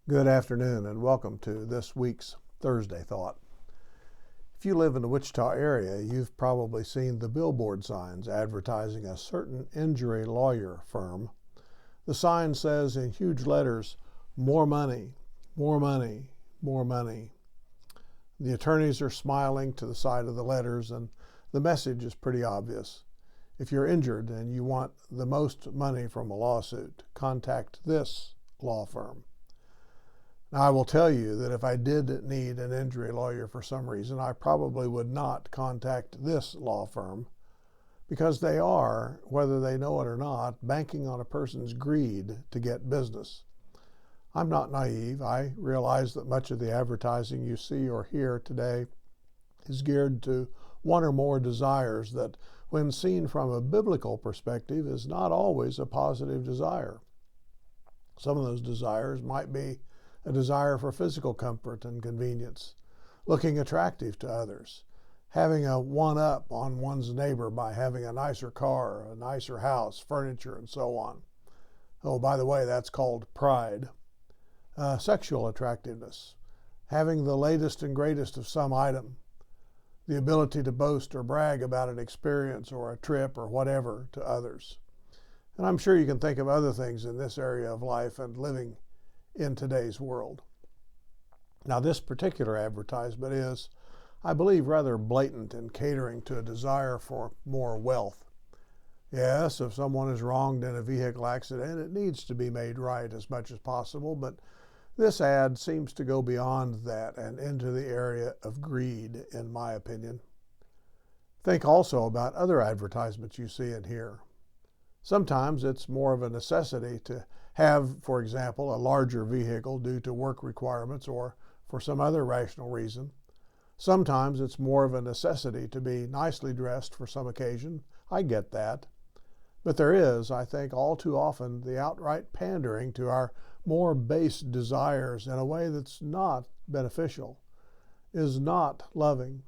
Good afternoon and welcome to this week's Thursday Thought. If you live in the Wichita area, you've probably seen the billboard signs advertising a certain injury lawyer firm. The sign says in huge letters, "More money, more money, more money." The attorneys are smiling to the side of the letters, and the message is pretty obvious. If you're injured and you want the most money from a lawsuit, contact this law firm. Now, I will tell you that if I did need an injury lawyer for some reason, I probably would not contact this law firm, because they are, whether they know it or not, banking on a person's greed to get business. I'm not naive. I realize that much of the advertising you see or hear today is geared to one or more desires that, when seen from a biblical perspective, is not always a positive desire. Some of those desires might be a desire for physical comfort and convenience, looking attractive to others, having a one-up on one's neighbor by having a nicer car, a nicer house, furniture, and so on. Oh, by the way, that's called pride. Sexual attractiveness, having the latest and greatest of some item, the ability to boast or brag about an experience or a trip or whatever to others. And I'm sure you can think of other things in this area of life and living in today's world. Now, this particular advertisement is, I believe, rather blatant in catering to a desire for more wealth. Yes, if someone is wronged in a vehicle accident, it needs to be made right as much as possible, but this ad seems to go beyond that and into the area of greed, in my opinion. Think also about other advertisements you see and hear. Sometimes it's more of a necessity to have, for example, a larger vehicle due to work requirements or for some other rational reason. Sometimes it's more of a necessity to be nicely dressed for some occasion. I get that. But there is, I think, all too often the outright pandering to our more base desires in a way that's not beneficial, is not loving,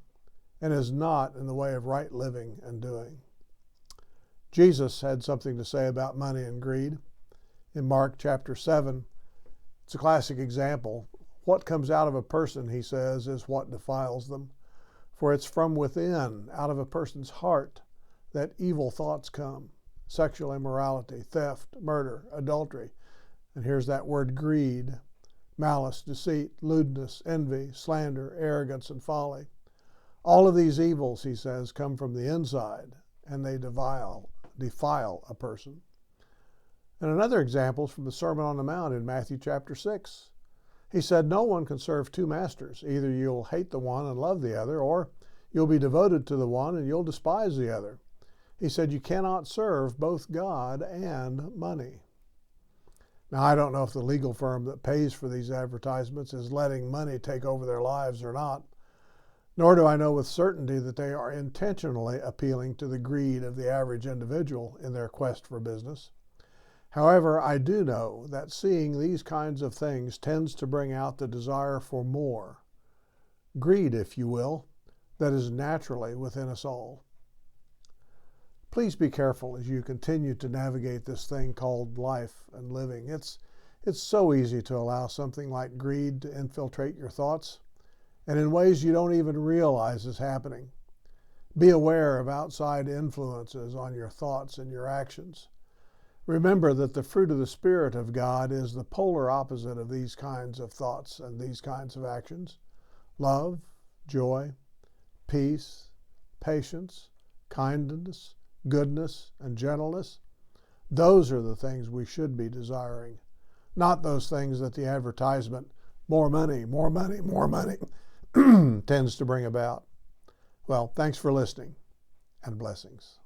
and is not in the way of right living and doing. Jesus had something to say about money and greed. In Mark chapter 7, it's a classic example. What comes out of a person, he says, is what defiles them. For it's from within, out of a person's heart, that evil thoughts come. Sexual immorality, theft, murder, adultery. And here's that word greed, malice, deceit, lewdness, envy, slander, arrogance, and folly. All of these evils, he says, come from the inside, and they defile a person. And another example is from the Sermon on the Mount in Matthew chapter 6. He said, "No one can serve two masters. Either you'll hate the one and love the other, or you'll be devoted to the one and you'll despise the other." He said, "You cannot serve both God and money." Now, I don't know if the legal firm that pays for these advertisements is letting money take over their lives or not, nor do I know with certainty that they are intentionally appealing to the greed of the average individual in their quest for business. However, I do know that seeing these kinds of things tends to bring out the desire for more, greed, if you will, that is naturally within us all. Please be careful as you continue to navigate this thing called life and living. It's so easy to allow something like greed to infiltrate your thoughts, and in ways you don't even realize is happening. Be aware of outside influences on your thoughts and your actions. Remember that the fruit of the Spirit of God is the polar opposite of these kinds of thoughts and these kinds of actions. Love, joy, peace, patience, kindness, goodness, and gentleness. Those are the things we should be desiring, not those things that the advertisement, more money, more money, more money, tends to bring about. Well, thanks for listening, and blessings.